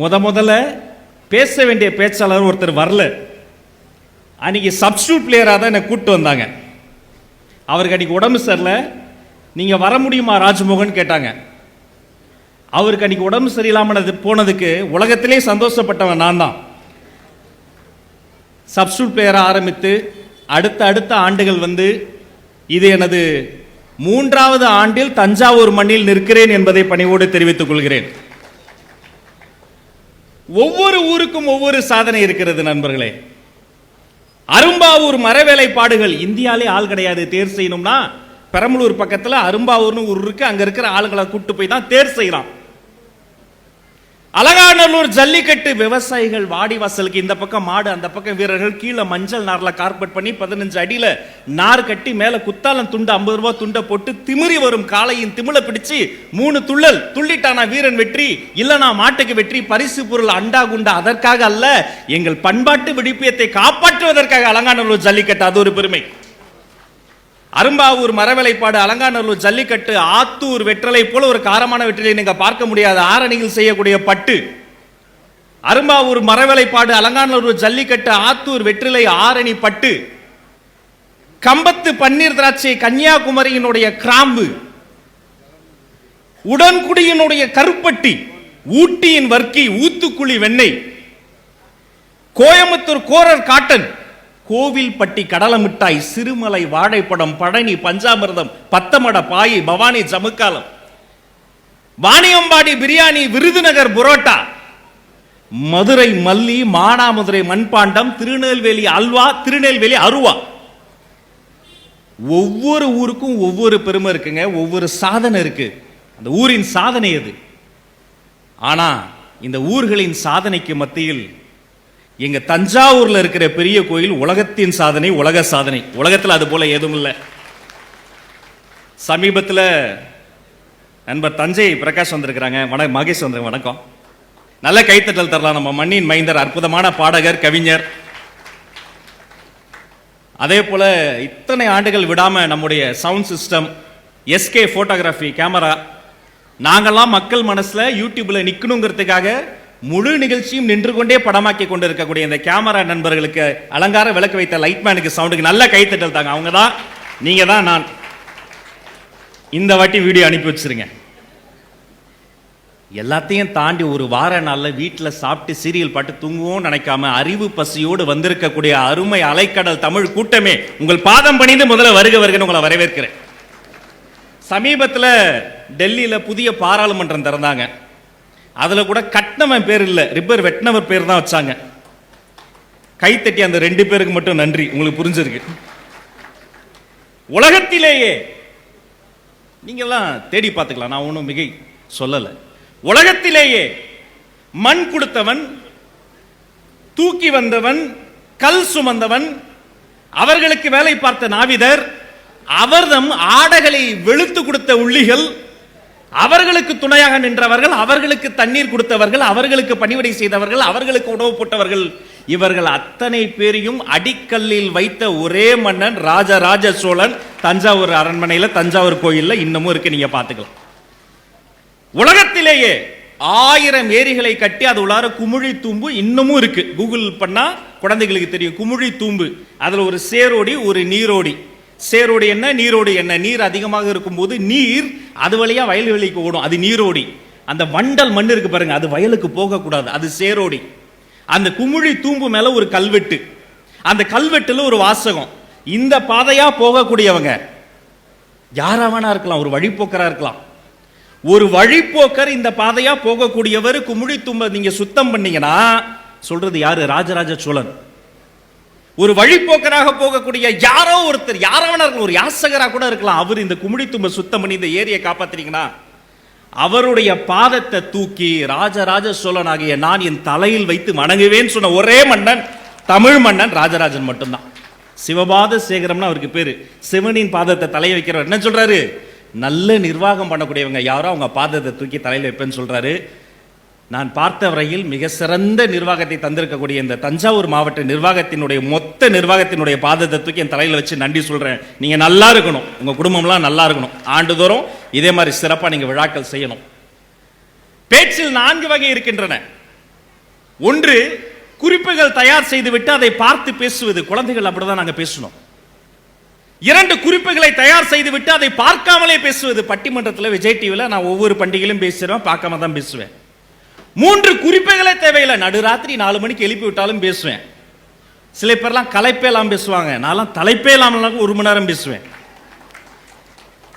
முதல்ல பேச வேண்டிய பேச்சாளர் ஒருத்தர் வரல. அன்னைக்கு சப்ஸ்டியூட் பிளேயராக தான் என்னை கூப்பிட்டு வந்தாங்க. அவருக்கு அன்னைக்கு உடம்பு சரியில்லை, நீங்கள் வர முடியுமா ராஜ்மோகன் கேட்டாங்க. அவருக்கு அன்னைக்கு உடம்பு சரியில்லாமல் போனதுக்கு உலகத்திலே சந்தோஷப்பட்டவன் நான் தான். சப்ஸ்டியூட் பிளேயராக ஆரம்பித்து அடுத்த ஆண்டுகள் வந்து இது எனது 3வது ஆண்டில் தஞ்சாவூர் மண்ணில் நிற்கிறேன் என்பதை பணிவோடு தெரிவித்துக் கொள்கிறேன். ஒவ்வொரு ஊருக்கும் ஒவ்வொரு சாதனை இருக்கிறது நண்பர்களே. அரும்பாவூர் மரவேலைப்பாடுகள் இந்தியாலே ஆள் கிடையாது. தேர் செய்யணும்னா பெரம்பலூர் பக்கத்தில் அரும்பாவூர்னு ஊர் இருக்கு, அங்க இருக்கிற ஆளுகளை கூட்டு போய் தான் தேர் செய்யலாம். அலங்காநல்லூர் ஜல்லிக்கட்டு விவசாயிகள் வாடி வாசலுக்கு இந்த பக்கம் மாடு, அந்த பக்கம் வீரர்கள், கீழே மஞ்சள் நார்ல கார்பெட் பண்ணி 15 அடியில நார் கட்டி மேல குத்தாலம் துண்டு 50 ரூபாய் துண்டை போட்டு திமிரி வரும் காளையின் திமிழ பிடிச்சு 3 துள்ளல் துள்ளிட்டானா வீரன் வெற்றி, இல்லனா மாட்டுக்கு வெற்றி. பரிசு பொருள் அண்டா குண்டா. அதற்காக அல்ல, எங்கள் பண்பாட்டு விடிப்பியத்தை காப்பாற்றுவதற்காக அலங்காநல்லூர் ஜல்லிக்கட்டு. அது ஒரு பெருமை. அரும்பாவூர் மரவேலைப்பாடு, அலங்காநல்லூர் ஜல்லிக்கட்டு, ஆத்தூர் வெற்றலை போல ஒரு காரமான வெற்றிலை நீங்க பார்க்க முடியாது. ஆரணியில் செய்யக்கூடிய பட்டு. அரும்பாவூர் மரவேலைப்பாடு, அலங்காநல்லூர் ஜல்லிக்கட்டு, ஆத்தூர் வெற்றிலை, ஆரணி பட்டு, கம்பத்து பன்னீர் திராட்சை, கன்னியாகுமரியினுடைய கிராம்பு, உடன்குடியினுடைய கருப்பட்டி, ஊட்டியின் வர்க்கி, ஊத்துக்குழி வெண்ணெய், கோயம்புத்தூர் கோரர் காட்டன், கோவில்பட்டி கடல மிட்டாய், சிறுமலை வாழைப்படம், பழனி பஞ்சாமிர்தம், பத்தமட பாய், பவானி ஜமுக்காலம், வாணியம்பாடி பிரியாணி, விருதுநகர் புரோட்டா, மதுரை மல்லி, மானாமதுரை மண்பாண்டம், திருநெல்வேலி அல்வா, திருநெல்வேலி அருவா. ஒவ்வொரு ஊருக்கும் ஒவ்வொரு பெருமை இருக்குங்க, ஒவ்வொரு சாதனை இருக்கு. அந்த ஊரின் சாதனை அது. ஆனா இந்த ஊர்களின் சாதனைக்கு மத்தியில் எங்க தஞ்சாவூர்ல இருக்கிற பெரிய கோயில் உலகத்தின் சாதனை, உலக சாதனை. உலகத்தில் அது போல எதுவும் இல்லை. சமீபத்தில் நண்பர் தஞ்சை பிரகாஷ் வந்திருக்கிறாங்க. வணக்கம் மகேஷ் வந்து வணக்கம். நல்ல கைத்தட்டல் தரலாம். நம்ம மண்ணின் மைந்தர், அற்புதமான பாடகர், கவிஞர். அதே போல இத்தனை ஆண்டுகள் விடாம நம்முடைய sound system, SK photography camera, நாங்கெல்லாம் மக்கள் மனசுல யூடியூப்ல நிக்கணுங்கிறதுக்காக முழு நிகழ்ச்சியும் நின்று கொண்டே படமாக்கி கொண்டு இருக்கக்கூடிய இந்த கேமரா நண்பர்களுக்கு, அலங்கார விளக்கு வைத்த லைட்மேனுக்கு, சவுண்டுக்கு நல்ல கைத்தட்டல் தாங்க. அவங்க தான், நீங்க தான் நான். இந்த வாட்டி வீடியோ அனுப்பி வச்சிருங்க. எல்லாத்தையும் தாண்டி ஒரு வார நாள்ல வீட்டில் சாப்பிட்டு சீரியல் பாட்டு தூங்குவோம் நினைக்காம அறிவு பசியோடு வந்திருக்கக்கூடிய அருமை அலைக்கடல் தமிழ் கூட்டமே, உங்கள் பாதம் பணிந்து முதல்ல வருக வருகன்னு உங்களை வரவேற்கிறேன். சமீபத்தில் டெல்லியில புதிய பாராளுமன்றம் திறந்தாங்க. அதுல கூட கட்டினவன் பேர் இல்ல, ரிப்பர் வெட்டினவர் பேர் தான் வச்சாங்க. கைத்தட்டி அந்த 2 பேருக்கு மட்டும் நன்றி. உங்களுக்கு புரிஞ்சிருக்கு. உலகத்திலேயே நீங்க எல்லாம் தேடி பார்த்துக்கலாம், நான் ஒன்றும் மிகை சொல்லல. உலகத்திலேயே மண் கொடுத்தவன், தூக்கி வந்தவன், கல் சுமந்தவன், அவர்களுக்கு வேலை பார்த்த நாவிதர், அவர்தம் ஆடைகளை வெளுத்து கொடுத்த உள்ளிகள், அவர்களுக்கு துணையாக நின்றவர்கள், அவர்களுக்கு தண்ணீர் கொடுத்தவர்கள், அவர்களுக்கு பணிவிடை செய்தவர்கள், அவர்களுக்கு உணவு போட்டவர்கள், இவர்கள் அத்தனை பேரையும் அடிக்கல்லில் வைத்த ஒரே மன்னன் ராஜராஜ சோழன். தஞ்சாவூர் அரண்மனையில், தஞ்சாவூர் கோயிலில் இன்னமும் இருக்கு, நீங்க பார்த்துக்கலாம். உலகத்திலேயே 1000 ஏரிகளை கட்டி அது உள்ளார குமிழி தூம்பு இன்னமும் இருக்கு. கூகுள் பண்ணா குழந்தைகளுக்கு தெரியும். குமிழி தூம்பு, அதுல ஒரு சேரோடி, ஒரு நீரோடி. சேரோடு என்ன, நீரோடு என்ன? நீர் அதிகமாக இருக்கும் போது நீர் அது வழியா வயல்வெளிக்கு ஓடும், அது நீரோடி. அந்த வண்டல் மண் இருக்கு பாருங்க, அது வயலுக்கு போக கூடாது, அது சேரோடி. அந்த குமிழி தூம்பு மேல ஒரு கல்வெட்டு, அந்த கல்வெட்டுல ஒரு வாசகம். இந்த பாதையா போகக்கூடியவங்க யாராவனா இருக்கலாம், ஒரு வழிபோக்கரா இருக்கலாம். ஒரு வழிபோக்கர் இந்த பாதையா போகக்கூடியவர் குமிழி தூம்பை நீங்க சுத்தம் பண்ணீங்கன்னா, சொல்றது யாரு? ராஜராஜ சோழன். ஒரு வழிபோக்கராக போகக்கூடிய யாரோ ஒருத்தர், யாராவனா இருக்கலாம், ஒரு யாசகரா கூட இருக்கலாம், அவர் இந்த குமிழி தும்ப சுத்தம் பண்ணி இந்த ஏரியை காப்பாத்துறீங்கன்னா, அவருடைய பாதத்தை தூக்கி ராஜராஜ சோழன் ஆகிய நான் என் தலையில் வைத்து வணங்குவேன் சொன்ன ஒரே மன்னன், தமிழ் மன்னன் ராஜராஜன் மட்டும்தான். சிவபாத சேகரம்னு அவருக்கு பேரு. சிவனின் பாதத்தை தலையை வைக்கிறவர் என்ன சொல்றாரு? நல்ல நிர்வாகம் பண்ணக்கூடியவங்க யாரோ அவங்க பாதத்தை தூக்கி தலையில் வைப்பேன்னு சொல்றாரு. நான் பார்த்த வரையில் மிக சிறந்த நிர்வாகத்தை தந்திருக்கக்கூடிய இந்த தஞ்சாவூர் மாவட்ட நிர்வாகத்தினுடைய மொத்த நிர்வாகத்தினுடைய பாதத்தை தூக்கி என் தலையில் வச்சு நன்றி சொல்றேன். நீங்க நல்லா இருக்கணும், உங்க குடும்பம்லாம் நல்லா இருக்கணும். ஆண்டுதோறும் இதே மாதிரி சிறப்பாக நீங்க விழாக்கள் செய்யணும். பேச்சில் 4 வகை இருக்கின்றன. ஒன்று, குறிப்புகள் தயார் செய்துவிட்டு அதை பார்த்து பேசுவது. குழந்தைகள் அப்படிதான் நாங்க பேசணும். 2, குறிப்புகளை தயார் செய்துவிட்டு அதை பார்க்காமலே பேசுவது. பட்டிமன்றத்தில் விஜய் டிவியில் நான் ஒவ்வொரு பண்டிகையிலும் பேசுறேன், பார்க்காம தான் பேசுவேன். 3, குறிப்புகளே தேவையில்லை, நடுராத்திரி 4 மணிக்கு எழுப்பி விட்டாலும் பேசுவேன். சில பேர்லாம் கலைப்பே இல்லாமல் பேசுவாங்க, நான்லாம் தலைப்பே இல்லாமல் 1 மணி நேரம் பேசுவேன்.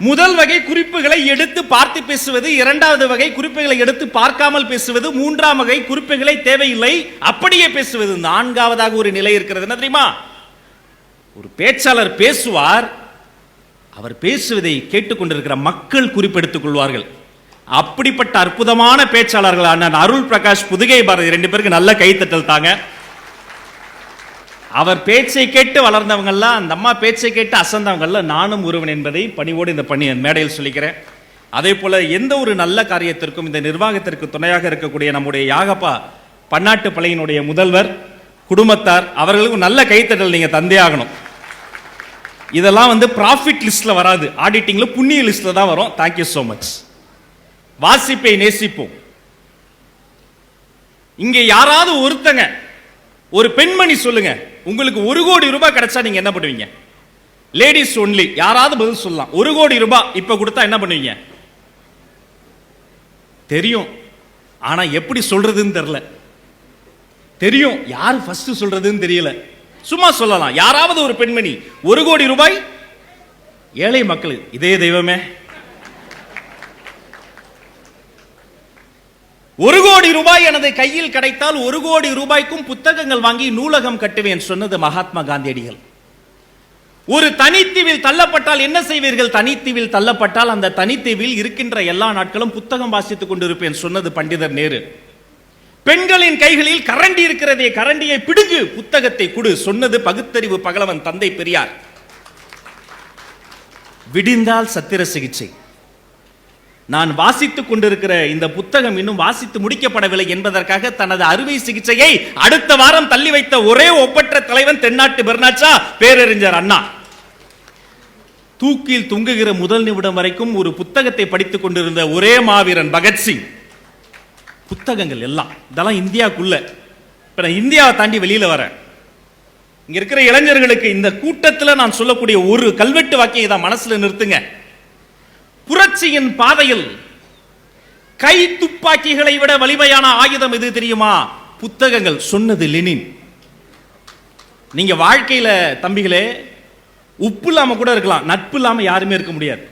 முதல் வகை குறிப்புகளை எடுத்து பார்த்து பேசுவது. 2வது வகை குறிப்புகளை எடுத்து பார்க்காமல் பேசுவது. 3ஆம் வகை குறிப்புகளை தேவையில்லை, அப்படியே பேசுவது. 4ஆவதாக ஒரு நிலை இருக்கிறது. என்ன தெரியுமா? ஒரு பேச்சாளர் பேசுவார், அவர் பேசுவதை கேட்டுக்கொண்டிருக்கிற மக்கள் குறிப்பெடுத்துக் கொள்வார்கள். அப்படிப்பட்ட அற்புதமான பேச்சாளர்கள் அண்ணன் அருள் பிரகாஷ், புதுகை பாரதி 2 பேருக்கு நல்ல கைத்தட்டல் தாங்க. அவர் பேச்சை கேட்டு வளர்ந்தவங்கெல்லாம், அந்த அம்மா பேச்சை கேட்டு அசந்தவங்கல்ல நானும் ஒருவன் என்பதை பணிவோடு இந்த மேடையில் சொல்லிக்கிறேன். அதே போல எந்த ஒரு நல்ல காரியத்திற்கும் இந்த நிர்வாகத்திற்கு துணையாக இருக்கக்கூடிய நம்முடைய யாகப்பா பன்னாட்டு பள்ளியினுடைய முதல்வர், குடும்பத்தார், அவர்களுக்கும் நல்ல கைத்தட்டல் நீங்க தந்தே ஆகணும். இதெல்லாம் ப்ராஃபிட் லிஸ்ட்ல வராது, ஆடிட்டிங்ல புண்ணிய லிஸ்ட்ல தான் வரும். Thank you so much. வாசிப்பை நேசிப்போம். இங்க யாராவது ஒருத்தங்க, ஒரு பெண்மணி சொல்லுங்க, உங்களுக்கு 1 கோடி ரூபாய் கிடைச்சா நீங்க என்ன பண்ணுவீங்க? லேடிஸ் ஒன்லி, யாராவது பதில் சொல்லலாம். 1 கோடி ரூபாய் இப்ப கொடுத்தா என்ன பண்ணுவீங்க? தெரியும், ஆனா எப்படி சொல்றதுன்னு தெரியல. தெரியும், யார் ஃபர்ஸ்ட் சொல்றதுன்னு தெரியல. சும்மா சொல்லலாம். யாராவது ஒரு பெண்மணி 1 கோடி ரூபாய் ஏழை மக்கள், இதே தெய்வமே 1 கோடி ரூபாய் எனது கையில் கிடைத்தால் 1 கோடி ரூபாய்க்கும் புத்தகங்கள் வாங்கி நூலகம் கட்டுவேன் சொன்னது மகாத்மா காந்தியடிகள். ஒரு தனித்தீவில் தள்ளப்பட்டால் என்ன செய்வீர்கள்? தனித்தீவில் தள்ளப்பட்டால் அந்த தனித்தீவில் இருக்கின்ற எல்லா நாட்களும் புத்தகம் வாசித்துக் கொண்டிருப்பேன் சொன்னது பண்டிதர் நேரு. பெண்களின் கைகளில் கரண்டி இருக்கிறதே, கரண்டியை பிடுங்கு, புத்தகத்தை கொடு சொன்னது பகுத்தறிவு பகலவன் தந்தை பெரியார். விடிந்தால் சத்திர சிகிச்சை. நான் வாசித்துக் கொண்டிருக்கிற இந்த புத்தகம் இன்னும் வாசித்து முடிக்கப்படவில்லை என்பதற்காக தனது அறுவை சிகிச்சையை அடுத்த வாரம் தள்ளி வைத்த ஒரே ஒப்பற்ற தலைவன் தென்னாட்டு பெர்னாட்சா பேரறிஞர் அண்ணா. தூக்கில் தொங்குகிற முதல் நிமிடம் வரைக்கும் ஒரு புத்தகத்தை படித்துக் கொண்டிருந்த ஒரே மாவீரன் பகத்சிங். புத்தகங்கள் எல்லாம் இதெல்லாம் இந்தியாவுக்குள்ள. இப்ப நான் இந்தியாவை தாண்டி வெளியில வரேன். இங்க இருக்கிற இளைஞர்களுக்கு இந்த கூட்டத்தில் நான் சொல்லக்கூடிய ஒரு கல்வெட்டு வாக்கியம் இதை மனசுல நிறுத்துங்க. புரட்சியின் பாதையில் கை துப்பாக்கிகளை விட வலிமையான ஆயுதம் எது தெரியுமா? புத்தகங்கள் சொன்னது லெனின். நீங்க வாழ்க்கையில தம்பிகளே, உப்பு இல்லாம கூட இருக்கலாம், நட்பு இல்லாம யாருமே இருக்க முடியாது.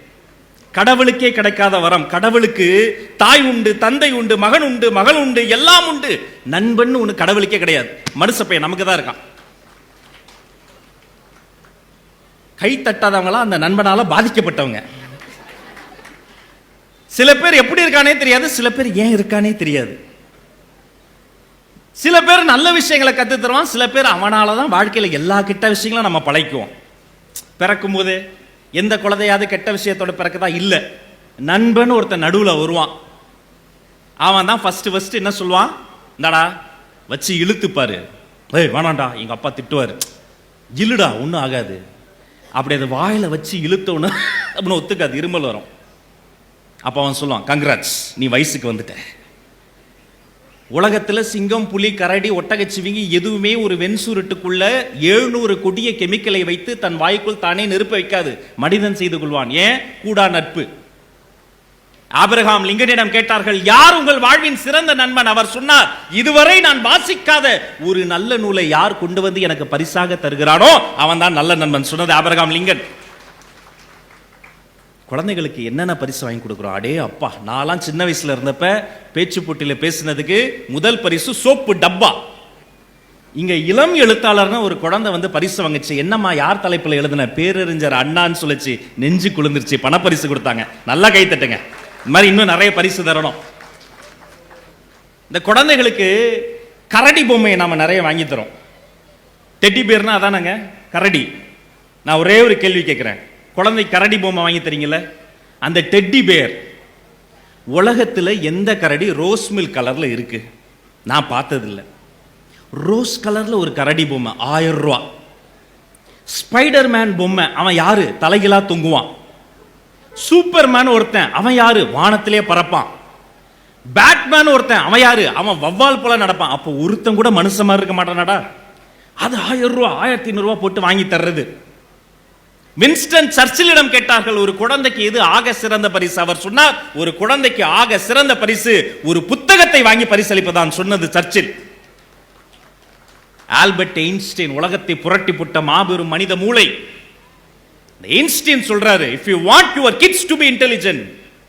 கடவுளுக்கே கிடைக்காத வரம். கடவுளுக்கு தாய் உண்டு, தந்தை உண்டு, மகன் உண்டு, மகள் உண்டு, எல்லாம் உண்டு. நண்பன் ஒண்ணு கடவுளுக்கே கிடையாது. மனுஷப்பைய நமக்கு தான் இருக்கான். கை தட்டாதவங்களா அந்த நண்பனால பாதிக்கப்பட்டவங்க. சில பேர் எப்படி இருக்கானே தெரியாது, சில பேர் ஏன் இருக்கானே தெரியாது. சில பேர் நல்ல விஷயங்களை கத்து தருவான், சில பேர் அவனாலதான் வாழ்க்கையில எல்லா கெட்ட விஷயங்களும் நம்ம பழக்குவோம். பிறக்கும் போது எந்த குழந்தையாவது கெட்ட விஷயத்தோட பிறக்கதா இல்ல. நண்பன் ஒருத்தன் நடுவுல வருவான். அவன் தான் ஃபர்ஸ்ட் என்ன சொல்லுவான்? இந்தாடா வச்சு இழுத்துப்பாரு. ஏய் வேணாண்டா, எங்க அப்பா திட்டுவாரு. இழுடா ஒன்னும் ஆகாது. அப்படி அதை வாயில வச்சு இழுத்தோன்னு அப்படின்னு ஒத்துக்காது, இருமல் வரும். அப்ப அவன் சொல்லுவான், கங்க்ராட்ஸ், நீ வயசுக்கு வந்துட்ட. உலகத்துல சிங்கம், புலி, கரடி, ஒட்டகச்சிவிங்கி எதுவுமே ஒரு வெண்சுருட்டுக்குள்ள 700 கொடிய கெமிக்கலை வைத்து தன் வாய்க்குள் தானே நெருப்ப வைக்காது. மனிதன் செய்து கொள்வான். ஏன்? கூடா நட்பு. ஆபிரகாம் லிங்கனிடம் கேட்டார்கள், யார் உங்கள் வாழ்வின் சிறந்த நண்பன்? அவர் சொன்னார், இதுவரை நான் வாசிக்காத ஒரு நல்ல நூலை யார் கொண்டு வந்து எனக்கு பரிசாக தருகிறானோ அவன் தான் நல்ல நண்பன் சொன்னது ஆபிரகாம் லிங்கன். குழந்தைகளுக்கு என்னென்ன பரிசு வாங்கி கொடுக்குறோம்? அடே அப்பா, நான்லாம் சின்ன வயசுல இருந்தப்ப பேச்சு போட்டியில் பேசினதுக்கு முதல் பரிசு சோப்பு டப்பா. இங்க இளம் எழுத்தாளர்னு ஒரு குழந்தை பரிசு வாங்கிச்சு. என்னம்மா, யார் தலைப்பில் எழுதின? பேரறிஞர் அண்ணான்னு சொல்லிச்சு. நெஞ்சு குளிர்ந்துருச்சு. பணப்பரிசு கொடுத்தாங்க. நல்லா கை தட்டுங்க. இந்த மாதிரி இன்னும் நிறைய பரிசு தரணும். இந்த குழந்தைகளுக்கு கரடி பொம்மையை நாம நிறைய வாங்கி தரோம். டெட்டி பேர்னா அதானங்க கரடி. நான் ஒரே ஒரு கேள்வி கேட்கிறேன், குழந்தை கரடி பொம்மை வாங்கி தரீங்கல்ல, அந்த டெட்டி பேர் உலகத்தில் எந்த கரடி ரோஸ் மில்க் கலர்ல இருக்கு? நான் பார்த்ததில்லை. ரோஸ் கலர்ல ஒரு கரடி பொம்மை 1000 ரூபா. ஸ்பைடர் மேன் பொம்மை, அவன் யாரு? தலைகளா தொங்குவான். சூப்பர் மேன் ஒருத்தன், அவன் யாரு? வானத்திலே பறப்பான். பேட்மேன் ஒருத்தன், அவன் யாரு? அவன் வவ்வால் போல நடப்பான். அப்போ ஒருத்தன் கூட மனுஷன் மாதிரி இருக்க மாட்டானடா. அது 1000 ரூபா 1500 ரூபா போட்டு வாங்கி தர்றது. வின்ஸ்டன் சர்ச்சிலிடம் கேட்டார்கள், ஒரு குழந்தைக்கு எது ஆக சிறந்த பரிசு? அவர் சொன்னார், ஒரு குழந்தைக்கு ஆக சிறந்த பரிசு ஒரு புத்தகத்தை வாங்கி பரிசளிப்பதான் சொன்னது சர்ச்சில். ஆல்பர்ட் ஐன்ஸ்டீன், உலகத்தை புரட்டி போட்ட மாபெரும் மனித மூளை, ஐன்ஸ்டீன் சொல்றாரு, if you want your kids to be intelligent,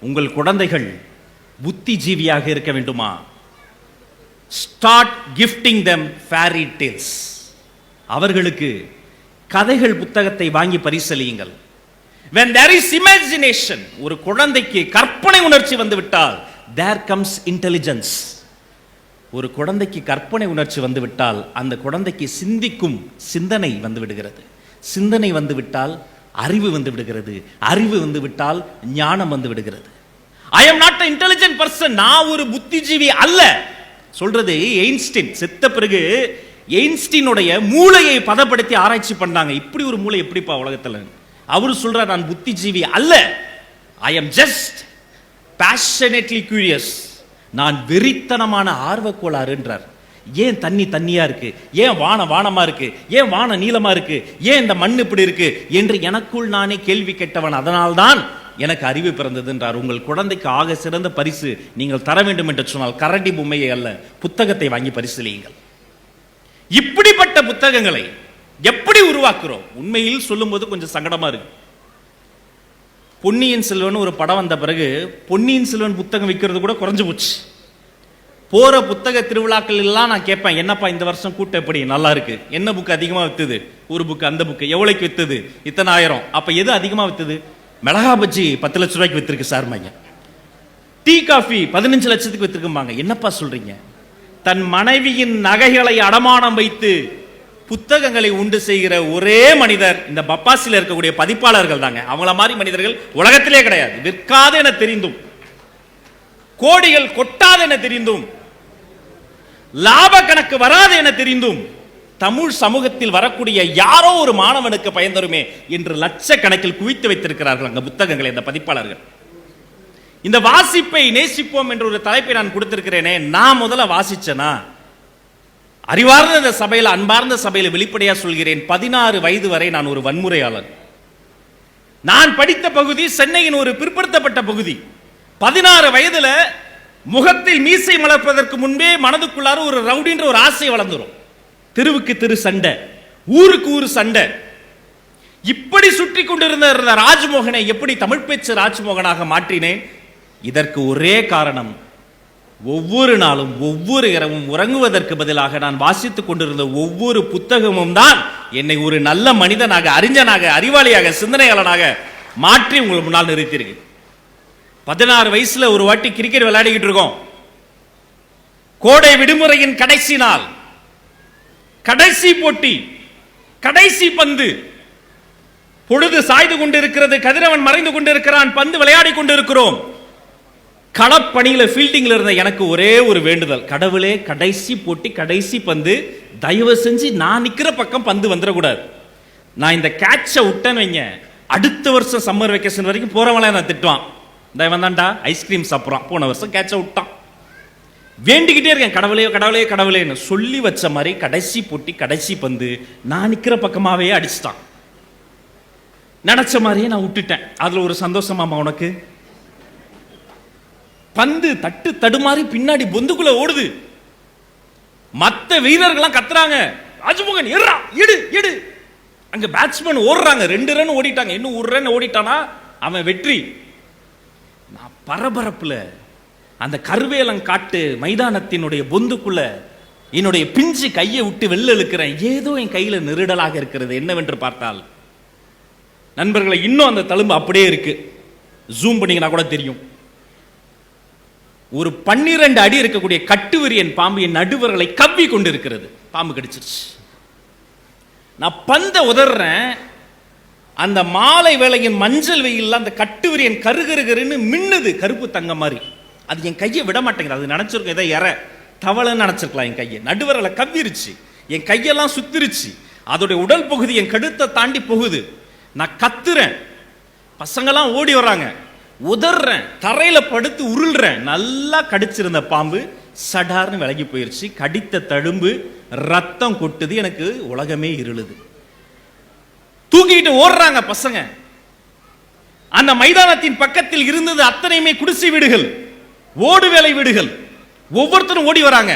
உங்கள் குழந்தைகள் புத்திஜீவியாக இருக்க வேண்டுமா, start gifting them fairy tales, அவர்களுக்கு கதைகள் புத்தகத்தை வாங்கி பரிசளியுங்கள். when there is imagination, ஒரு குழந்தைக்கு கற்பனை உணர்ச்சி வந்து விட்டால் there comes intelligence, ஒரு குழந்தைக்கு கற்பனை உணர்ச்சி வந்து விட்டால் அந்த குழந்தைக்கு சிந்திக்கும் சிந்தனை வந்து விடுகிறது. சிந்தனை வந்து விட்டால் அறிவு வந்து விடுகிறது. அறிவு வந்து விட்டால் ஞானம் வந்து விடுகிறது. I am not an intelligent person, நான் ஒரு புத்திஜீவி அல்ல சொல்றது ஐன்ஸ்டீன். செத்த பிறகு ஐன்ஸ்டீனுடைய மூளையை பதப்படுத்தி ஆராய்ச்சி பண்ணாங்க. இப்படி ஒரு மூளை எப்படிப்பா உலகத்துல? அவரு சொல்றார், நான் புத்திஜீவி அல்ல, I am just passionately curious, நான் வெறித்தனமான ஆர்வக்கோளாறுன்றார். ஏன் தண்ணி தண்ணியா இருக்கு, ஏன் வானம் வானமா இருக்கு, ஏன் வானம் நீளமா இருக்கு, ஏன் இந்த மண் இப்படி இருக்கு என்று எனக்குள் நானே கேள்வி கேட்டவன், அதனால்தான் எனக்கு அறிவு பிறந்தது என்றார். உங்கள் குழந்தைக்கு ஆக சிறந்த பரிசு நீங்கள் தர வேண்டும் என்று சொன்னால் கரடி பொம்மையை அல்ல, புத்தகத்தை வாங்கி பரிசீலியுங்கள். இப்படிப்பட்ட புத்தகங்களை எப்படி உருவாக்குறோம்? உண்மையில் சொல்லும்போது கொஞ்சம் சங்கடமா இருக்கு. பொன்னியின் செல்வன் ஒரு படம் வந்த பிறகு பொன்னியின் செல்வன் புத்தகம் விற்கிறது கூட குறைஞ்சு போச்சு. போற புத்தக திருவிழாக்கள் எல்லாம் நான் கேட்பேன், என்னப்பா இந்த வருஷம் கூட்டம் எப்படி, நல்லா இருக்கு, என்ன புக் அதிகமா வித்துது, ஒரு புக் அந்த புக் எவ்வளவுக்கு வித்துது, இத்தனை ஆயிரம். அப்ப எது அதிகமா வித்துது? மிளகா பஜ்ஜி 10 லட்சம் ரூபாய்க்கு வித்திருக்கு சார் மைங்க, டீ காஃபி 15 லட்சத்துக்கு வித்திருக்குமாங்க. என்னப்பா சொல்றீங்க? தன் மனைவியின் நகைகளை அடமானம் வைத்து புத்தகங்களை உண்டு செய்கிற ஒரே மனிதர் இந்த பப்பாசில இருக்கக்கூடிய பதிப்பாளர்கள் தாங்க. அவங்கள மாதிரி மனிதர்கள் உலகத்திலே கிடையாது. விற்காது என தெரிந்தும், கோடிகள் கொட்டாது என தெரிந்தும், லாப கணக்கு வராது என தெரிந்தும், தமிழ் சமூகத்தில் வரக்கூடிய யாரோ ஒரு மாணவனுக்கு பயன்தருமே என்று லட்சக்கணக்கில் குவித்து வைத்திருக்கிறார்கள் அங்க புத்தகங்களை இந்த பதிப்பாளர்கள். இந்த வாசிப்பை நேசிப்போம் என்ற ஒரு தலைப்பை நான் கொடுத்திருக்கிறேனே, நான் முதல்ல வாசிச்சேனா? அறிவார்ந்த இந்த சபையில், அன்பார்ந்த சபையில் வெளிப்படையா சொல்கிறேன், 16 வயது வரை நான் ஒரு வன்முறையாளன். நான் படித்த பகுதி சென்னையின் ஒரு பிற்படுத்தப்பட்ட பகுதி. 16 வயதுல முகத்தில் மீசை மலர்ப்பதற்கு முன்பே மனதுக்குள்ளார ஒரு ரவுடின்ற ஒரு ஆசை வளர்ந்துரும். தெருவுக்கு தெரு சண்டை, ஊருக்கு ஊரு சண்டை. இப்படி சுற்றி கொண்டிருந்த ராஜ்மோகனை எப்படி தமிழ் பேச்சு ராஜ்மோகனாக மாற்றினேன்? இதற்கு ஒரே காரணம், ஒவ்வொரு நாளும் ஒவ்வொரு இரவும் உறங்குவதற்கு பதிலாக நான் வாசித்துக் கொண்டிருந்த ஒவ்வொரு புத்தகமும் தான் என்னை ஒரு நல்ல மனிதனாக, அறிஞனாக, அறிவாளியாக, சிந்தனையாளனாக மாற்றி உங்கள் முன்னால் நிறுத்தியிருக்கு. 16 வயசுல ஒரு வாட்டி கிரிக்கெட் விளையாடிக்கிட்டு இருக்கோம். கோடை விடுமுறையின் கடைசி நாள், கடைசி போட்டி, கடைசி பந்து. பொழுது சாய்ந்து கொண்டிருக்கிறது, கதிரவன் மறைந்து கொண்டிருக்கிறான், பந்து விளையாடி கொண்டிருக்கிறோம். களப்பணியில ஃபீல்டிங்ல இருந்த எனக்கு ஒரே ஒரு வேண்டுதல், கடவுளே கடைசி போட்டி, கடைசி பந்து, தயவு செஞ்சு நான் நிக்கிற பக்கம் பந்து வந்துடக்கூடாது. நான் இந்த கேட்சை விட்டேன்னு வைங்க, அடுத்த வருஷம் சம்மர் வெக்கேஷன் வரைக்கும் போறவங்கள நான் திட்டுவான், தயவன் தான்டா ஐஸ்கிரீம் சாப்பிட்றான், போன வருஷம் கேட்சை விட்டான். வேண்டிக்கிட்டே இருக்கேன், கடவுளே கடவுளே கடவுளேன்னு. சொல்லி வச்ச மாதிரி கடைசி போட்டி, கடைசி பந்து, நான் நிக்கிற பக்கமாவே அடிச்சுட்டான். நினைச்ச மாதிரியே நான் விட்டுட்டேன். அதுல ஒரு சந்தோஷமாமா உனக்கு? பந்து தட்டு தடுமாறி பின்னாடி பொந்துக்குள்ள ஓடுது. மத்த வீரர்கள்லாம் கத்துறாங்க, ராஜ்மோகன் எறா, எடு எடு. அங்க பேட்ஸ்மேன் ஓடுறாங்க, 2 ரன் ஓடிட்டாங்க, இன்னும் 1 ரன் ஓடிட்டானா அவன் வெற்றி. நான் பரபரப்புல அந்த கருவேலங்காட்டு மைதானத்தினுடைய பொந்துக்குள்ள என்னுடைய பிஞ்சு கையை விட்டு வெளில இழுக்கிறேன். ஏதோ என் கையில நெருடலாக இருக்கிறது. என்னவென்று பார்த்தால் நண்பர்களை, இன்னும் அந்த தழும்பு அப்படியே இருக்கு. ஜூம் பண்ணீங்கன்னா கூட தெரியும். ஒரு 12 அடி இருக்கக்கூடிய கட்டுவிரியன் பாம்பு என் நடுவர்களை கவ்வி கொண்டு இருக்கிறது. பாம்பு கடிச்சிருச்சு. நான் பந்த உதறேன். அந்த மாலை வேளையின் மஞ்சள் வெயில் அந்த கட்டுவிரியன் கருகருகருன்னு மின்னுது, கருப்பு தங்க மாதிரி. அது என் கையை விட மாட்டேங்குது. அது நினைச்சிருக்கும் ஏதோ எற தவளைன்னு நினைச்சிருக்கலாம். என் கையை நடுவர்களை கவ்விருச்சு, என் கையெல்லாம் சுத்திருச்சு. அதோடைய உடல் பகுதி என் கழுத்தை தாண்டி போகுது. நான் கத்துறேன், பசங்கெல்லாம் ஓடி வர்றாங்க. உதறேன், தரையில படுத்து உருள்றேன். நல்லா கடிச்சிருந்த பாம்பு சடார்னு விலகி போயிருச்சு. கடித்த தழும்பு, ரத்தம் கொட்டுது. எனக்கு உலகமே இருளுது. தூக்கிட்டு ஓடுறாங்க பசங்க. அந்த மைதானத்தின் பக்கத்தில் இருந்தது அத்தனையுமே குடிசை வீடுகள், ஓடு வேலை வீடுகள். ஒவ்வொருத்தரும் ஓடி வராங்க.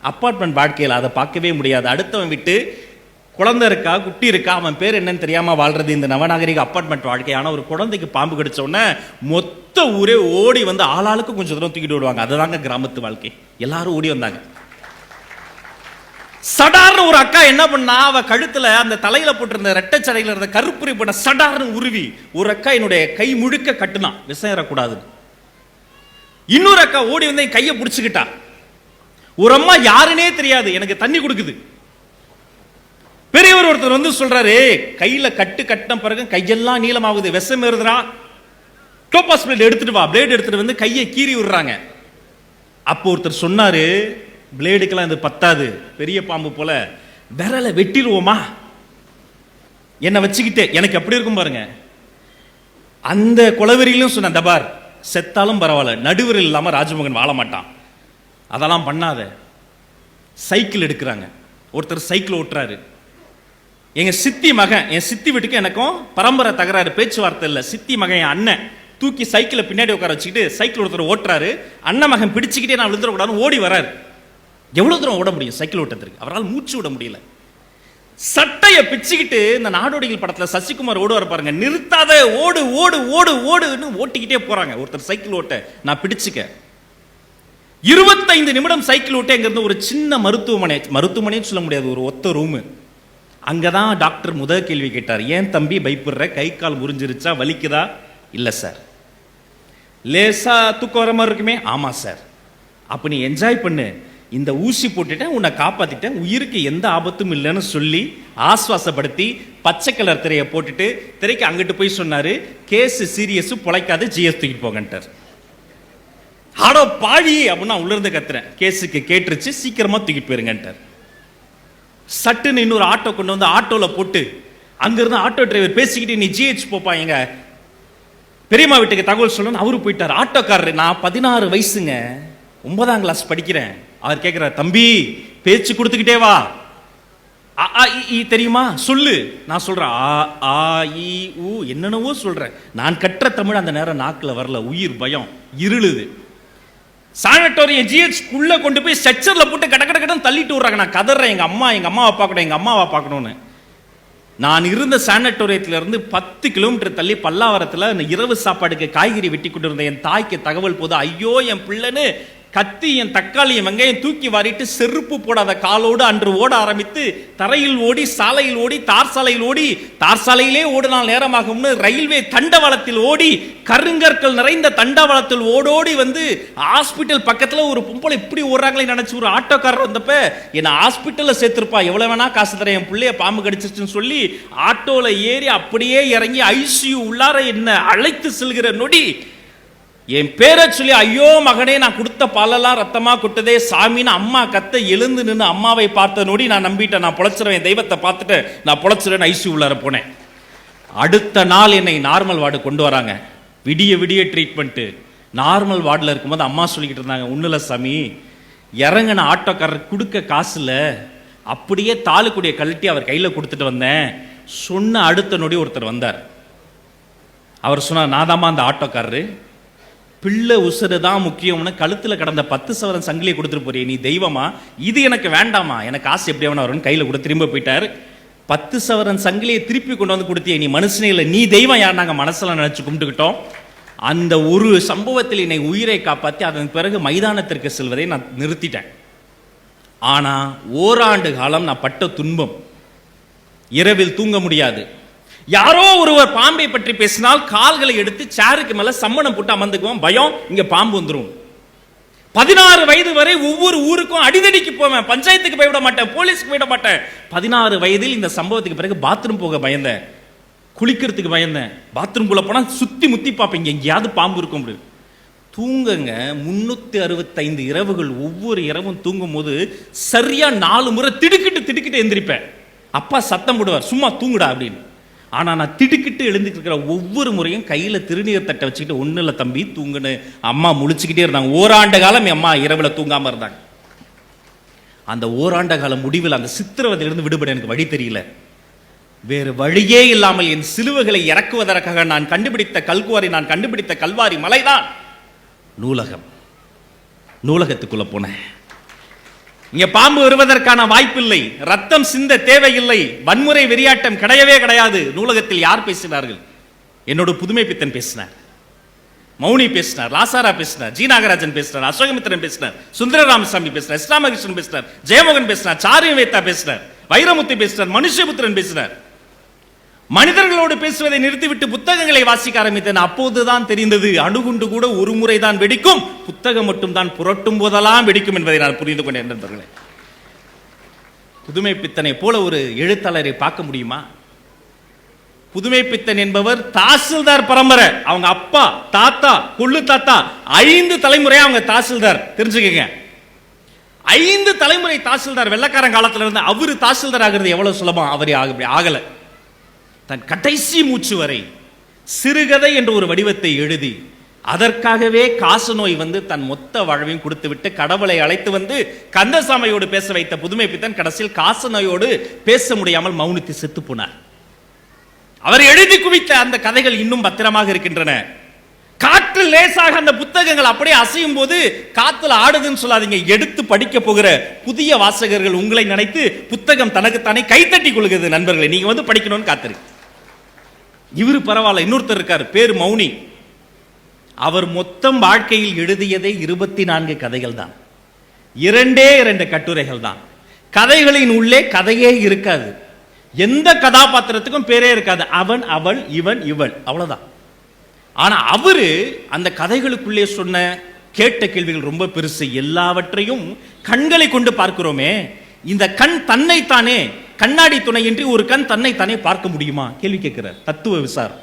அப்பார்ட்மெண்ட் வாழ்க்கையில் அதை பார்க்கவே முடியாது. அடுத்தவன் விட்டு குழந்தை இருக்கா, குட்டி இருக்கா, அவன் பேர் என்னன்னு தெரியாம வாழ்றது இந்த நவநாகரிக அப்பார்ட்மெண்ட் வாழ்க்கை. ஆனா ஒரு குழந்தைக்கு பாம்பு கடிச்ச உடனே மொத்த ஊரே ஓடி வந்து ஆளாளுக்கு கொஞ்சம் தூரம் தூக்கிட்டு விடுவாங்க. அதுதாங்க கிராமத்து வாழ்க்கை. எல்லாரும் ஓடி வந்தாங்க. சடார்னு ஒரு அக்கா என்ன பண்ணா, அவ கழுத்துல அந்த தலையில போட்டிருந்த ரெட்டை சடையில இருந்த கருப்புரி பண்ண சடார்னு உருவி ஒரு அக்கா என்னுடைய கை முழுக்க கட்டுனா, விஷம் ஏறக்கூடாது. இன்னொரு அக்கா ஓடி வந்து என் கையை பிடிச்சுக்கிட்டா. ஒரு அம்மா யாருன்னே தெரியாது, எனக்கு தண்ணி கொடுக்குது. பெரியவர் ஒருத்தர் வந்து சொல்றாரு, கையில கட்டு கட்டின பிறகு கையெல்லாம் நீளமாகுது, விஷம் ஏறுதுரா, டோபாஸ் பிளேட் எடுத்துட்டு வா. பிளேட் எடுத்துட்டு வந்து கையை கீறி விடுறாங்க. அப்போ ஒருத்தர் சொன்னாரு, பிளேடுக்கெல்லாம் இது பத்தாது, பெரிய பாம்பு போல விரலை வெட்டிடுவோமா என்ன வச்சுக்கிட்டே. எனக்கு எப்படி இருக்கும் பாருங்க. அந்த குலவெறியிலும் சொன்ன, தபார் செத்தாலும் பரவாயில்ல, நடுவரில் இல்லாம ராஜமோகன் வாழ மாட்டான், அதெல்லாம் பண்ணாத. சைக்கிள் எடுக்கிறாங்க. ஒருத்தர் சைக்கிள் ஓட்டுறாரு. எங்க சித்தி மகன், என் சித்தி வீட்டுக்கு எனக்கும் பரம்பரை தகராறு, பேச்சுவார்த்தை இல்லை. சித்தி மகன் என் அண்ணன் தூக்கி சைக்கிளை பின்னாடி உட்கார வச்சுக்கிட்டு சைக்கிள் ஒருத்தர் ஓட்டுறாரு. அண்ணன் மகன் பிடிச்சிக்கிட்டே நான் விழுந்துடக்கூடாதுன்னு ஓடி வராரு. எவ்வளவு தூரம் ஓட முடியும் சைக்கிள் ஓட்டத்திற்கு? அவரால் மூச்சு விட முடியல. சட்டையை பிச்சுக்கிட்டு இந்த நாடோடிகள் படத்துல சசிகுமார் ஓடுவார் பாருங்க, நிறுத்தாத ஓடு ஓடு ஓடு ஓடுன்னு ஓட்டிக்கிட்டே போறாங்க. ஒருத்தர் சைக்கிள் ஓட்ட நான் பிடிச்சுக்க. 25 நிமிடம் சைக்கிள் ஓட்ட இங்கிருந்து ஒரு சின்ன மருத்துவமனைன்னு சொல்ல முடியாது, ஒரு ஒத்த ரூமு. அங்கதான் டாக்டர் முதல் கேள்வி கேட்டார், ஏன் தம்பி பயப்படுற, கை கால் முறிஞ்சிருச்சா, வலிக்குதா? இல்ல சார். லேசா தூக்கம் வர மாதிரி இருக்குமே? ஆமா சார். அப்ப நீ என்ஜாய் பண்ணு, இந்த ஊசி போட்டுட்டேன், உன்னை காப்பாத்திட்டேன், உயிருக்கு எந்த ஆபத்தும் இல்லைன்னு சொல்லி ஆஸ்வாசப்படுத்தி பச்சை கலர் திரையை போட்டுட்டு திரைக்கு அங்கிட்டு போய் சொன்னாரு, கேஸ் சீரியஸ், பொழைக்காது, ஜிஎஸ் தூக்கிட்டு போங்கன்ட்டார். ஆடோ பாவி அப்படின்னா உள்ள இருந்து கத்துறேன், கேஸுக்கு கேட்டுருச்சு, சீக்கிரமா தூக்கிட்டு போயிருங்கன்ட்டார். சட்டுன்னு இன்னொரு ஆட்டோ கொண்டு வந்து ஆட்டோல போட்டு அங்கிருந்து ஆட்டோ டிரைவர் பேசிக்கிட்டு, நீ ஜிஹெச் போப்பா, எங்க பெரியம்மா வீட்டுக்கு தகவல் சொல்லணும். அவரு போயிட்டார். ஆட்டோக்காரரு, நான் 16 வயசுங்க, 9ஆம் கிளாஸ் படிக்கிறேன். அவர் கேட்கிறார், தம்பி பேச்சு கொடுத்துக்கிட்டே வா, தெரியுமா சொல்லு. நான் சொல்றேன், ஆ இ உ என்னென்னவோ சொல்றேன். நான் கற்ற தமிழ் அந்த நேரம் நாக்குல வரல, உயிர் பயம் இருளுது. சானிட்டோரியம் ஜிஹெச் குள்ள கொண்டு போய் ஸ்ட்ரெச்சர்ல போட்டு கட கட கடன் தள்ளிட்டு விடுறாங்க. நான் கதறேன், எங்க அம்மாவை பார்க்கணும், எங்க அம்மாவை பார்க்கணும்னு. நான் இருந்த சானிட்டோரியத்துல இருந்து 10 கிலோமீட்டர் தள்ளி பல்லாவரத்துல இரவு சாப்பாடுக்கு காய்கறி வெட்டி கொண்டு இருந்த என் தாய்க்கு தகவல் போது, ஐயோ என் பிள்ளைன்னு கத்தி என் தக்காளியும் வெங்காயம் தூக்கி வாரிட்டு செருப்பு போடாத காலோடு அன்று ஓட ஆரம்பித்து தரையில் ஓடி, சாலையில் ஓடி, தார் சாலையில் ஓடி, தார் சாலையிலே ஓடினால் நேரமாகும்னு ரயில்வே தண்டவாளத்தில் ஓடி, கருங்கற்கள் நிறைந்த தண்டவாளத்தில் ஓடோடி வந்து ஹாஸ்பிட்டல் பக்கத்துல ஒரு பொம்பளை இப்படி ஓடுறாங்களே நினைச்சு ஒரு ஆட்டோக்காரர் வந்தப்ப என்ன ஹாஸ்பிட்டல்ல சேர்த்திருப்பா, எவ்வளவு வேணா காசு தரேன், என் பிள்ளைய பாம்பு கடிச்சிருச்சுன்னு சொல்லி ஆட்டோல ஏறி அப்படியே இறங்கி ஐசியூ உள்ளார என்ன அழைத்து செல்கிற நொடி என் பேரை சொல்லி, ஐயோ மகனே நான் கொடுத்த பாலெல்லாம் ரத்தமா கொட்டதே சாமின்னு அம்மா கத்த எழுந்து நின்று அம்மாவை பார்த்த நொடி நான் நம்பிட்டேன், நான் பொழைச்சிருவேன், தெய்வத்தை பார்த்துட்டு நான் பொழைச்சிருவேன், ஐசியூ உள்ளார போனேன். அடுத்த நாள் என்னை நார்மல் வார்டு கொண்டு வராங்க. விடிய விடிய ட்ரீட்மெண்ட். நார்மல் வார்டில் இருக்கும்போது அம்மா சொல்லிக்கிட்டு இருந்தாங்க, ஒன்றும் சாமி, இறங்கின ஆட்டோக்காரர் கொடுக்க காசு இல்லை, அப்படியே தாலுக்குடியை கழட்டி அவர் கையில் கொடுத்துட்டு வந்தேன். சொன்ன அடுத்த நொடி ஒருத்தர் வந்தார். அவர் சொன்னார், நான் தாம்மா அந்த ஆட்டோக்காரரு, பிள்ளை உசுறு தான் முக்கியம்னு கழுத்தில் கடந்த 10 சவரன் சங்கிலியை கொடுத்துட்டு போறிய, நீ தெய்வமா? இது எனக்கு வேண்டாமா, எனக்கு காசு எப்படி வேணா வரும்னு கையில் கூட திரும்ப போயிட்டார். 10 சவரன் சங்கிலியை திருப்பி கொண்டு வந்து கொடுத்திய, நீ மனுஷனே இல்லை, நீ தெய்வம் யார்? நாங்கள் மனசில் நினைச்சு கும்பிட்டுக்கிட்டோம். அந்த ஒரு சம்பவத்தில் என்னை உயிரை காப்பாற்றி அதன் பிறகு மைதானத்திற்கு செல்வதை நான் நிறுத்திட்டேன். ஆனா ஓராண்டு காலம் நான் பட்ட துன்பம், இரவில் தூங்க முடியாது. யாரோ ஒருவர் பாம்பை பற்றி பேசினால் கால்களை எடுத்து சேருக்கு மேல சம்மணம் போட்டு அமர்ந்துக்குவோம், பயம் இங்க பாம்பு வந்துடும். 16 வயது வரை ஒவ்வொரு ஊருக்கும் அடிதடிக்கு போவேன், பஞ்சாயத்துக்கு போய்விட மாட்டேன், போலீஸ்க்கு போயிட மாட்டேன். 16 வயதில் இந்த சம்பவத்துக்கு பிறகு பாத்ரூம் போக பயந்தேன், குளிக்கிறதுக்கு பயந்தேன். பாத்ரூம் குள்ள போனா சுத்தி முத்தி பார்ப்பேன், எங்கேயாவது பாம்பு இருக்கும். தூங்குங்க 365 இரவுகள், ஒவ்வொரு இரவும் தூங்கும் போது சரியா 4 முறை திடுக்கிட்டு எந்திரிப்பேன். அப்பா சத்தம் போடுவார், சும்மா தூங்குடா அப்படின்னு. ஆனா நான் திடுக்கிட்டு எழுந்துட்டு இருக்கிற ஒவ்வொரு முறையும் கையில திருநீர் தட்டை வச்சுக்கிட்டு ஒண்ணு இல்ல தம்பி தூங்குன்னு அம்மா முழிச்சுக்கிட்டே இருந்தாங்க. ஓராண்டு காலம் என் அம்மா இரவுல தூங்காம இருந்தாங்க. அந்த ஓராண்டு கால முடிவில் அந்த சித்திரவதையிலிருந்து விடுபட எனக்கு வழி தெரியல. வேறு வழியே இல்லாமல் என் சிலுவைகளை இறக்குவதற்காக நான் கண்டுபிடித்த கல்குவாரி, நான் கண்டுபிடித்த கல்வாரி மலைதான் நூலகம். நூலகத்துக்குள்ள போனேன். இங்க பாம்பு வருவதற்கான வாய்ப்பில்லை, ரத்தம் சிந்த தேவையில்லை, வன்முறை வெறியாட்டம் கிடையவே கிடையாது. நூலகத்தில் யார் பேசினார்கள்? என்னோட புதுமை பித்தன் பேசினார், மௌனி பேசினார், லாசாரா பேசினார், ஜி நாகராஜன் பேசினார், அசோகமித்திரன் பேசினார், சுந்தர ராமசாமி பேசினார், இஸ்லாமகிருஷ்ணன் பேசினார், ஜெயமோகன் பேசினார், சாரியம் வேத்தா பேசினார், வைரமுத்து பேசினார், மனுஷபுத்திரன் பேசினார். மனிதர்களோடு பேசுவதை நிறுத்திவிட்டு புத்தகங்களை வாசிக்க ஆரம்பித்தேன். அப்போதுதான் தெரிந்தது, அணுகுண்டு கூட ஒரு முறை தான் வெடிக்கும், புத்தகம் மட்டும் தான் புரட்டும் போதெல்லாம் வெடிக்கும் என்பதை நான் புரிந்து கொண்டேன். நண்பர்களே, புதுமை பித்தனை போல ஒரு எழுத்தாளரை பார்க்க முடியுமா? புதுமை பித்தன் என்பவர் தாசில்தார் பரம்பரை. அவங்க அப்பா, தாத்தா, கொள்ளு தாத்தா 5 தலைமுறையா அவங்க தாசில்தார். தெரிஞ்சுக்கங்க, 5 தலைமுறை தாசில்தார். வெள்ளக்காரன் காலத்துல இருந்து அவரு தாசில்தார் ஆகிறது எவ்வளவு சுலபம், அவரே ஆகல. தன் கடைசி மூச்சு வரை சிறுகதை என்ற ஒரு வடிவத்தை எழுதி அதற்காகவே காசு நோய் வந்து தன் மொத்த வாழ்வையும் கொடுத்து விட்டு கடவுளை அழைத்து வந்து கந்தசாமியோடு பேச வைத்த புதுமை பித்தன் கடைசியில் காசு நோயோடு பேச முடியாமல் மௌனித்து செத்து போனார். அவர் எழுதி குவித்த அந்த கதைகள் இன்னும் பத்திரமாக இருக்கின்றன. காற்று லேசாக அந்த புத்தகங்கள் அப்படியே அசையும் போது காத்துல ஆடுதுன்னு சொல்லாதீங்க. எடுத்து படிக்க போகிற புதிய வாசகர்கள் உங்களை நினைத்து புத்தகம் தனக்குத்தானே கைத்தட்டி கொள்கிறது. நண்பர்களே, நீங்க வந்து படிக்கணும்னு காத்திருக்கு. இவரு பரவாயில்ல, இன்னொருத்தர் இருக்கார், பேர் மௌனி. அவர் மொத்தம் வாழ்க்கையில் எழுதியதே 24 கதைகள் தான், 2 கட்டுரைகள் தான். கதைகளின் உள்ளே கதையே இருக்காது, எந்த கதாபாத்திரத்துக்கும் பேரே இருக்காது. அவன், அவள், இவன், இவள், அவ்வளவுதான். ஆனா அவரு அந்த கதைகளுக்குள்ளே சொன்ன கேட்ட கேள்விகள் ரொம்ப பெருசு. எல்லாவற்றையும் கண்களை கொண்டு பார்க்கிறோமே, இந்த கண் தன்னைத்தானே கண்ணாடி துணையின்றி ஒரு கண் தன்னைத்தானே பார்க்க முடியுமா? கேள்வி கேட்கிறார். தத்துவ விசார்.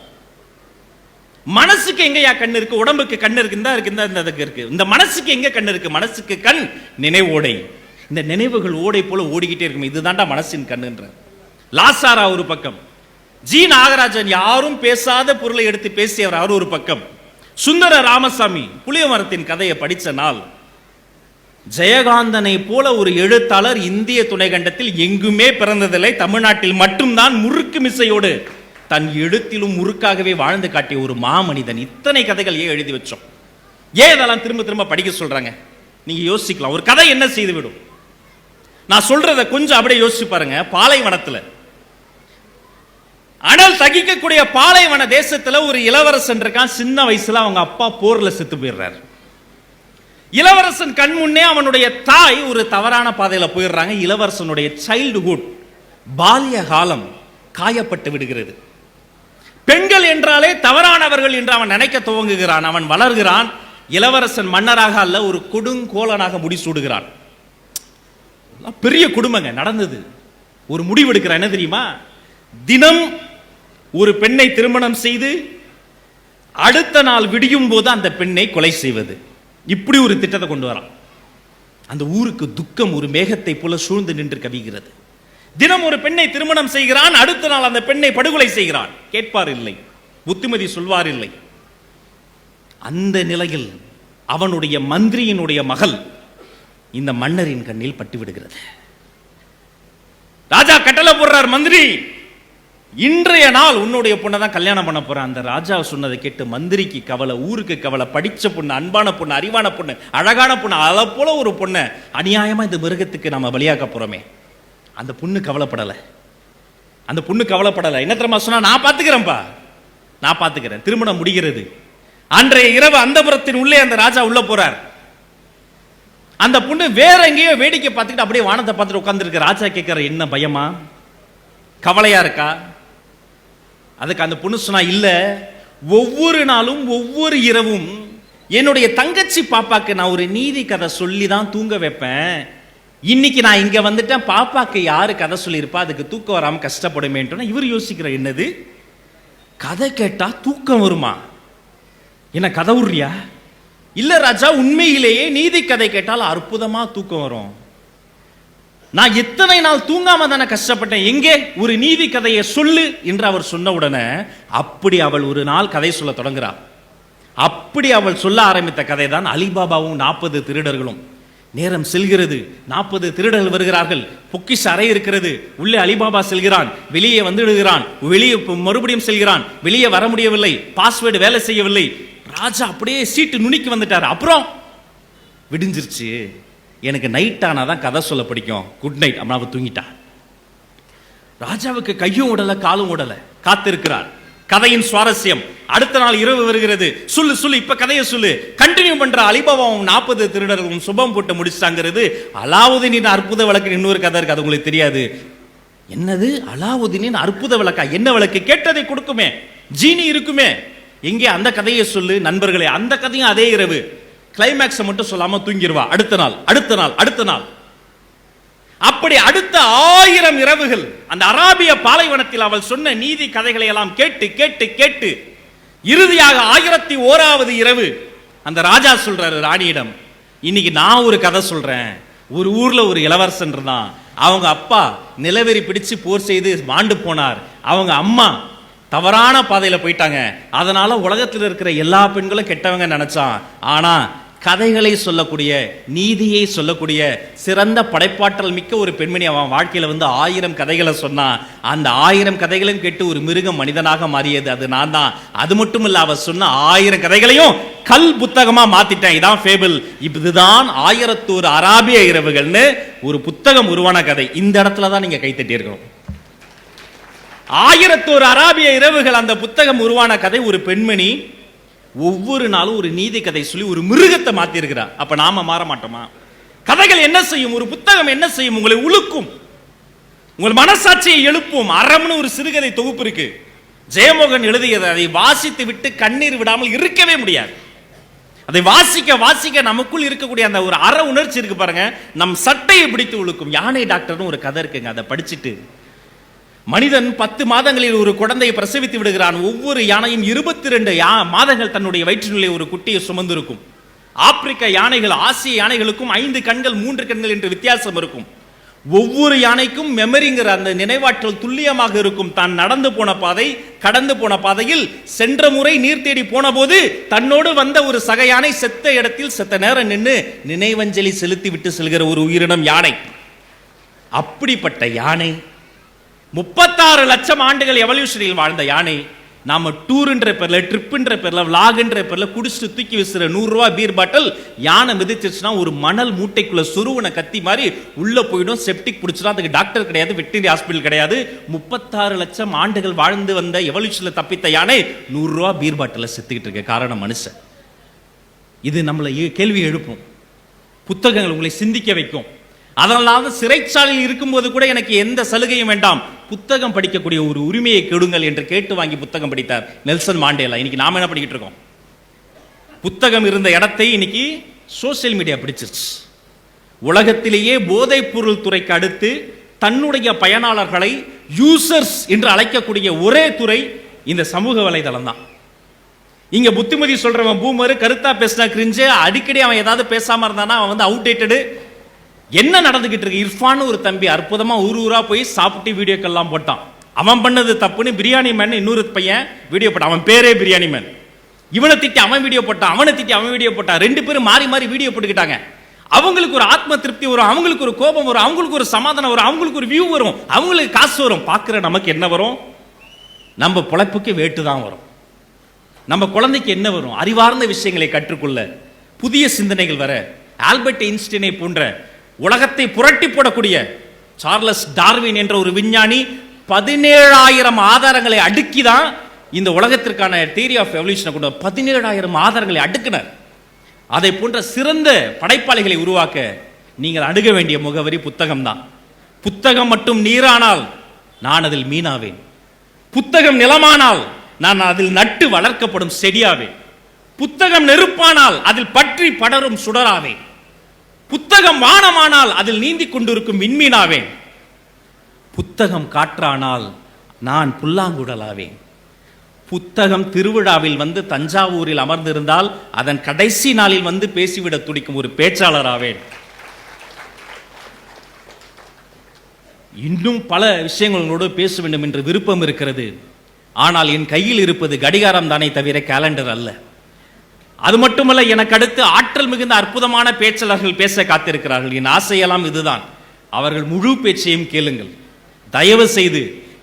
மனசுக்கு எங்கயா கண் இருக்கு? உடம்புக்கு கண் இருக்கு, இந்த மனசுக்கு எங்க கண் இருக்கு? மனசுக்கு கண் நினைவோடை. இந்த நினைவுகள் ஓடை போல ஓடிக்கிட்டே இருக்கும். இதுதான்டா மனசின் கண்ணுன்ற. லாசாரா ஒரு பக்கம், ஜி நாகராஜன் யாரும் பேசாத பொருளை எடுத்து பேசியவர் அவர் ஒரு பக்கம், சுந்தர ராமசாமி புளிய மரத்தின் கதையை படிச்ச நாள், ஜெயகாந்தனை போல ஒரு எழுத்தாளர் இந்திய துணைக்கண்டத்தில் எங்குமே பிறந்ததில்லை, தமிழ்நாட்டில் மட்டும்தான் முறுக்கு மிசையோடு தன் எழுத்திலும் முறுக்காகவே வாழ்ந்து காட்டிய ஒரு மாமனிதன். இத்தனை கதைகள் ஏன் எழுதி வச்சோம்? ஏன் இதெல்லாம் திரும்ப திரும்ப படிக்க சொல்றாங்க? நீங்க யோசிக்கலாம், ஒரு கதை என்ன செய்து விடும்? நான் சொல்றத கொஞ்சம் அப்படியே யோசிச்சு பாருங்க. பாலைவனத்துல, அனல் தகிக்கக்கூடிய பாலைவன தேசத்துல ஒரு இளவரசன் இருக்கான். சின்ன வயசுல அவங்க அப்பா போர்ல செத்து போயிடுறாரு. இளவரசன் கண் முன்னே அவனுடைய தாய் ஒரு தவறான பாதையில போயிடுறாங்க. இளவரசனுடைய சைல்டுஹுட், பால்ய காலம் காயப்பட்டு விடுகிறது. பெண்கள் என்றாலே தவறானவர்கள் என்று அவன் நினைக்க துவங்குகிறான். அவன் வளர்கிறான். இளவரசன் மன்னராக அல்ல, ஒரு கொடுங்கோலனாக முடிசூடுகிறான். பெரிய குடும்பங்க நடந்தது. ஒரு முடிவு எடுக்கிறான். என்ன தெரியுமா? தினம் ஒரு பெண்ணை திருமணம் செய்து அடுத்த நாள் விடியும் போது அந்த பெண்ணை கொலை செய்வது. இப்படி ஒரு திட்டத்தை கொண்டு வரான். அந்த ஊருக்கு துக்கம் ஒரு மேகத்தை போல சூழ்ந்து நின்று கவிகிறது. தினம் ஒரு பெண்ணை திருமணம் செய்கிறான், அடுத்த நாள் அந்த பெண்ணை படுகொலை செய்கிறான். கேட்பார் இல்லை, புத்திமதி சொல்வார் இல்லை. அந்த நிலையில் அவனுடைய மந்திரியினுடைய மகள் இந்த மன்னரின் கண்ணில் பட்டு விடுகிறது. ராஜா கட்டளை போடுறார், மந்திரி இன்றைய நாள் உன்னுடைய பொண்ணை தான் கல்யாணம் பண்ண போறான். அந்த ராஜா சொன்னதை கேட்டு மந்திரிக்கு கவலை, ஊருக்கு கவலை. படிச்ச பொண்ணு, அன்பான பொண்ணு, அறிவான பொண்ணு, அழகான பொண்ணு, அதை போல ஒரு பொண்ணை அநியாயமா இந்த மிருகத்துக்கு நாம பலியாக்க போறோமே. அந்த பொண்ணு கவலைப்படலை. அந்த பொண்ணு கவலைப்படலை. என்ன தெரியுமா சொன்னா? நான் பாத்துக்கிறேன்ப்பா, நான் பாத்துக்கிறேன். திருமணம் முடிகிறது. அன்றைய இரவு அந்தபுரத்தின் உள்ளே அந்த ராஜா உள்ள போறார். அந்த பொண்ணு வேற எங்கேயோ வேடிக்கை பார்த்துக்கிட்டு அப்படியே வானத்தை பார்த்துட்டு உட்கார்ந்துருக்கு. ராஜா கேட்கிற, என்ன பயமா, கவலையா இருக்கா? அதுக்கு அந்த பொண்ணு சொன்னா, இல்ல, ஒவ்வொரு நாளும் ஒவ்வொரு இரவும் என்னுடைய தங்கச்சி பாப்பாக்கு நான் ஒரு நீதி கதை சொல்லி தான் தூங்க வைப்பேன். இன்னைக்கு நான் இங்க வந்துட்டேன், பாப்பாக்கு யாரு கதை சொல்லியிருப்பா, அதுக்கு தூக்கம் வராம கஷ்டப்படுமேன்ட்டு. இவர் யோசிக்கிற, என்னது கதை கேட்டா தூக்கம் வருமா? என்ன கதை விடுறியா? இல்ல ராஜா, உண்மையிலேயே நீதி கதை கேட்டால் அற்புதமா தூக்கம் வரும். நான் எத்தனை நாள் தூங்காம தானே கஷ்டப்பட்டேன், எங்கே ஒரு நீதி கதையை சொல்லு என்று அவர் சொன்ன உடனே அப்படி அவள் ஒரு நாள் கதை சொல்ல தொடங்குறார். அப்படி அவள் சொல்ல ஆரம்பித்த கதை தான் அலிபாபாவும் 40 திருடர்களும். நேரம் செல்கிறது, 40 திருடர்கள் வருகிறார்கள், பொக்கிஷ அறை இருக்கிறது, உள்ளே அலிபாபா செல்கிறான், வெளியே வந்துடுகிறான், வெளியே மறுபடியும் செல்கிறான், வெளியே வர முடியவில்லை, பாஸ்வேர்டு வேலை செய்யவில்லை. ராஜா அப்படியே சீட்டு நுனிக்கு வந்துட்டார். அப்புறம் விடிஞ்சிருச்சு, எனக்கு நைட் ஆனாதான் கதை சொல்ல பிடிக்கும், குட் நைட். அவன் தூங்கிட்டான். ராஜாவுக்கு கையும் உடல காலும் உடல, காத்திருக்கிறார். கதையின் சுவாரஸ்யம். அடுத்த நாள் இரவு வருகிறது. சொல்லு சொல்லு, இப்ப கதையை சொல்லு. கண்டினியூ பண்ற அலிபாபாவும் 40 திருடர்களும் சுபம் போட்டு முடிச்சிட்டாங்கிறது. அலாவுதீனின் அற்புத விளக்கு இன்னொரு கதை இருக்கு, அது உங்களுக்கு தெரியாது. என்னது அலாவுதீனின் அற்புத விளக்கா? என்ன விளக்கு? கேட்டதை கொடுக்குமே, ஜீனி இருக்குமே. எங்கே அந்த கதையை சொல்லு. நண்பர்களே, அந்த கதையும் அதே இரவு. கிளைமேக்ஸ் மட்டும் சொல்லாம தூங்கிடுவா. அடுத்த நாள் அடுத்த நாள் அடுத்த நாள், அப்படி அடுத்த 1000 இரவுகள் அந்த அராபிய பாலைவனத்தில் அவள் சொன்ன நீதி கதைகளை எல்லாம் கேட்டு கேட்டு கேட்டு இறுதியாக 1001வது இரவு அந்த ராஜா சொல்றாரு ராணியிடம், இன்னைக்கு நான் ஒரு கதை சொல்றேன். ஒரு ஊர்ல ஒரு இளவரசன் இருந்தான். அவங்க அப்பா நிலவெறி பிடிச்சு போர் செய்து மாண்டு போனார். அவங்க அம்மா தவறான பாதையில போயிட்டாங்க. அதனால உலகத்தில் இருக்கிற எல்லா பெண்களும் கெட்டவங்க நினைச்சான். ஆனா கதைகளை சொல்லக்கூடிய, நீதியை சொல்லக்கூடிய சிறந்த படைப்பாற்றல் மிக்க ஒரு பெண்மணி அவன் வாழ்க்கையில 1000 கதைகளை சொன்னான். அந்த 1000 கதைகளையும் கேட்டு ஒரு மிருகம் மனிதனாக மாறியது அது நான் தான். அது மட்டும் இல்ல, அவ சொன்ன 1000 கதைகளையும் கல் புத்தகமா மாத்திட்டேன். இதான் ஃபேபிள். இதுதான் 1001 அராபிய இரவுகள்னு ஒரு புத்தகம் உருவான கதை. இந்த இடத்துல தான் நீங்க கைத்தட்டி இருக்கணும். 1001 அராபிய இரவுகள் அந்த புத்தகம் உருவான கதை. ஒரு பெண்மணி ஒவ்வொரு நாளும் ஒரு நீதி கதை சொல்லி ஒரு மிருகத்தை மாத்தி இருக்கிறார். அப்ப நாம மாற மாட்டோமா? கதைகள் என்ன செய்யும்? ஒரு புத்தகம் என்ன செய்யும்? உங்களை உழுக்கும், உங்கள் மனசாட்சியை எழுப்பும். அறம்னு ஒரு சிறுகதை தொகுப்பு இருக்கு, ஜெயமோகன் எழுதியது. அதை வாசித்து விட்டு கண்ணீர் விடாமல் இருக்கவே முடியாது. அதை வாசிக்க வாசிக்க நமக்குள் இருக்கக்கூடிய அந்த ஒரு அற உணர்ச்சி இருக்கு பாருங்க, நம் சட்டையை பிடித்து உழுக்கும். யானை டாக்டர்னு ஒரு கதை இருக்குங்க, அதை படிச்சுட்டு மனிதன் 10 மாதங்களில் ஒரு குழந்தையை பிரசவித்து விடுகிறான். ஒவ்வொரு யானையும் 22 மாதங்கள் தன்னுடைய வயிற்றினுள்ளே ஒரு குட்டியை சுமந்திருக்கும். ஆப்பிரிக்க யானைகள் ஆசிய யானைகளுக்கும் 5 கண்கள் 3 கண்கள் என்று வித்தியாசம் இருக்கும். ஒவ்வொரு யானைக்கும் மெமரிங்கிற அந்த நினைவாற்றல் துல்லியமாக இருக்கும். தான் நடந்து போன பாதை, கடந்து போன பாதையில் சென்ற முறை நீர் தேடி போன போது தன்னோடு வந்த ஒரு சக யானை செத்த இடத்தில் செத்த நேரம் நின்று நினைவஞ்சலி செலுத்தி விட்டு செல்கிற ஒரு உயிரினம் யானை. அப்படிப்பட்ட யானை 36 லட்சம் ஆண்டுகள் எவல்யூஷனில் வாழ்ந்த யானை நாம டூர்ன்ற பேர்ல, ட்ரிப்ன்ற பேர்ல, விளாக்ன்ற பேர்ல குடிச்சிட்டு தூக்கி விசுற 100 ரூபாய் பீர் பாட்டில் யானை மிதிச்சிருச்சுன்னா ஒரு மணல் மூட்டைக்குள்ள சொருவன கத்தி மாதிரி உள்ள போயிடும். செப்டிக் பிடிச்சிடும். அதுக்கு டாக்டர் கிடையாது, வெட்டினரி ஹாஸ்பிட்டல் கிடையாது. 36 லட்சம் ஆண்டுகள் வாழ்ந்து வந்த எவல்யூஷன்ல தப்பித்த யானை 100 ரூபாய் பீர் பாட்டில செத்துக்கிட்டு இருக்க காரணம் மனுஷன். இது நம்மளை கேள்வி எழுப்பும். புத்தகங்கள் உங்களை சிந்திக்க வைக்கும். அதனால சிறைச்சாலையில் இருக்கும்போது கூட எனக்கு எந்த சலுகையும் வேண்டாம், புத்தகம் படிக்கக்கூடிய ஒரு உரிமையை கெடுங்கள் என்று கேட்டு வாங்கி புத்தகம் படித்தார் நெல்சன் மாண்டேலா. இன்னைக்கு நாம என்ன படிக்கிட்டு இருக்கோம்? புத்தகம் இருந்த இடத்தை இன்னைக்கு சோசியல் மீடியா பிடிச்சிருச்சு. உலகத்திலேயே போதைப் பொருள் துறைக்கு அடுத்து தன்னுடைய பயனாளர்களை யூசர்ஸ் என்று அழைக்கக்கூடிய ஒரே துறை இந்த சமூக வலைதளம் தான். இங்க புத்திமதி சொல்றவன் பூமர், கருத்தா பேசினா கிரிஞ்சு, அடிக்கடி அவன் ஏதாவது பேசாம இருந்தானா அவன் அவுடேட்டடு. என்ன நடந்துகிட்டு இருக்கு? இர்ஃபான் ஒரு தம்பி அற்புதமா ஊரா போய் சாப்பிட்டு வீடியோக்கெல்லாம் போட்டான். அவன் பண்ணது தப்புன்னு பிரியாணி மேன் இன்னொரு பையன் வீடியோ போட்டான். அவன் பேரே பிரியாணி மேன். இவனை திட்டி அவன் வீடியோ போட்டான், அவனை திட்டி அவன் வீடியோ போட்டான். 2 பேரும் மாறி மாறி வீடியோ போட்டுக்கிட்டாங்க. அவங்களுக்கு ஒரு ஆத்ம திருப்தி வரும், அவங்களுக்கு ஒரு கோபம் வரும், அவங்களுக்கு ஒரு சமாதானம் வரும், அவங்களுக்கு ஒரு வியூ வரும், அவங்களுக்கு காசு வரும். பார்க்கிற நமக்கு என்ன வரும்? நம்ம பொழைப்புக்கு வேட்டு தான் வரும். நம்ம குழந்தைக்கு என்ன வரும்? அறிவார்ந்த விஷயங்களை கற்றுக்கொள்ள, புதிய சிந்தனைகள் வர. ஆல்பர்ட் ஐன்ஸ்டீனை போன்ற உலகத்தை புரட்டி போடக்கூடிய சார்லஸ் டார்வின் என்ற ஒரு விஞ்ஞானி 17,000 ஆதாரங்களை அடுக்கிதான் இந்த உலகத்திற்கான தியரி ஆஃப் எவல்யூஷனை கொண்டு 17,000 ஆதாரங்களை அடுக்கினர். அதை போன்ற சிறந்த படைப்பாளிகளை உருவாக்க நீங்கள் அணுக வேண்டிய முகவரி புத்தகம் தான். புத்தகம் மட்டும் நீரானால் நான் அதில் மீனாவேன். புத்தகம் நிலமானால் நான் அதில் நட்டு வளர்க்கப்படும் செடியாவேன். புத்தகம் நெருப்பானால் அதில் பற்றி படரும் சுடராவேன். புத்தகம் வானமானால் அதில் நீந்தி கொண்டிருக்கும் விண்மீனாவேன். புத்தகம் காற்றானால் நான் புல்லாங்குழலாவேன். புத்தகம் திருவிழாவில் வந்து தஞ்சாவூரில் அமர்ந்திருந்தால் அதன் கடைசி நாளில் வந்து பேசிவிட துடிக்கும் ஒரு பேச்சாளராவேன். இன்னும் பல விஷயங்களோடு பேச வேண்டும் என்று விருப்பம் இருக்கிறது. ஆனால் என் கையில் இருப்பது கடிகாரம் தானே தவிர கேலண்டர் அல்ல. அது மட்டுமல்ல, எனக்கு அடுத்து ஆற்றல் மிகுந்த அற்புதமான பேச்சாளர்கள் பேச காத்திருக்கிறார்கள். என் ஆசையெல்லாம் இதுதான். அவர்கள் முழு பேச்சையும் கேளுங்கள். தயவு செய்து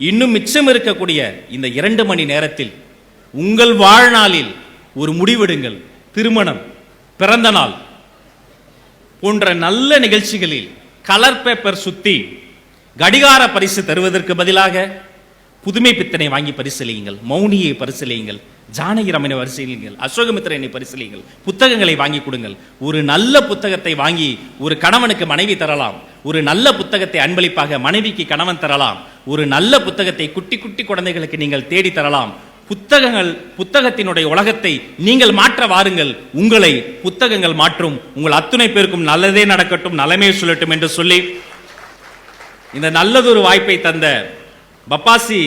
இன்னும் மிச்சம் இருக்கக்கூடிய இந்த 2 மணி நேரத்தில் உங்கள் வாழ்நாளில் ஒரு முடிவெடுங்கள். திருமணம், பிறந்த நாள் போன்ற நல்ல நிகழ்ச்சிகளில் கலர் பேப்பர் சுத்தி கடிகார பரிசு தருவதற்கு பதிலாக புதுமை பித்தனை வாங்கி பரிசீலியுங்கள், மௌனியை பரிசீலியுங்கள், ஜானகிராமனை பரிசீலியுங்கள், அசோகமித்திரனை பரிசீலியுங்கள், புத்தகங்களை வாங்கி கொடுங்கள். ஒரு நல்ல புத்தகத்தை வாங்கி ஒரு கணவனுக்கு மனைவி தரலாம். ஒரு நல்ல புத்தகத்தை அன்பளிப்பாக மனைவிக்கு கணவன் தரலாம். ஒரு நல்ல புத்தகத்தை குட்டி குட்டி குழந்தைகளுக்கு நீங்கள் தேடி தரலாம். புத்தகத்தினுடைய உலகத்தை நீங்கள் மாற்ற வாருங்கள். உங்களை புத்தகங்கள் மாற்றும். உங்கள் அத்துணை பேருக்கும் நல்லதே நடக்கட்டும், நலமே சொல்லட்டும் என்று சொல்லி இந்த நல்லதொரு வாய்ப்பை தந்த பப்பாசி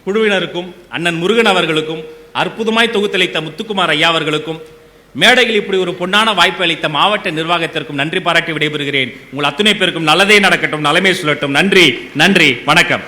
குழுவினருக்கும், அண்ணன் முருகன் அவர்களுக்கும், அற்புதமாய் தொகுத்தளித்த முத்துக்குமார் ஐயா அவர்களுக்கும், மேடையில் இப்படி ஒரு பொன்னான வாய்ப்பு அளித்த மாவட்ட நிர்வாகத்திற்கும் நன்றி பாராட்டி விடைபெறுகிறேன். உங்கள் அத்துணை பேருக்கும் நல்லதே நடக்கட்டும், நலமே சொல்லட்டும். நன்றி, நன்றி, வணக்கம்.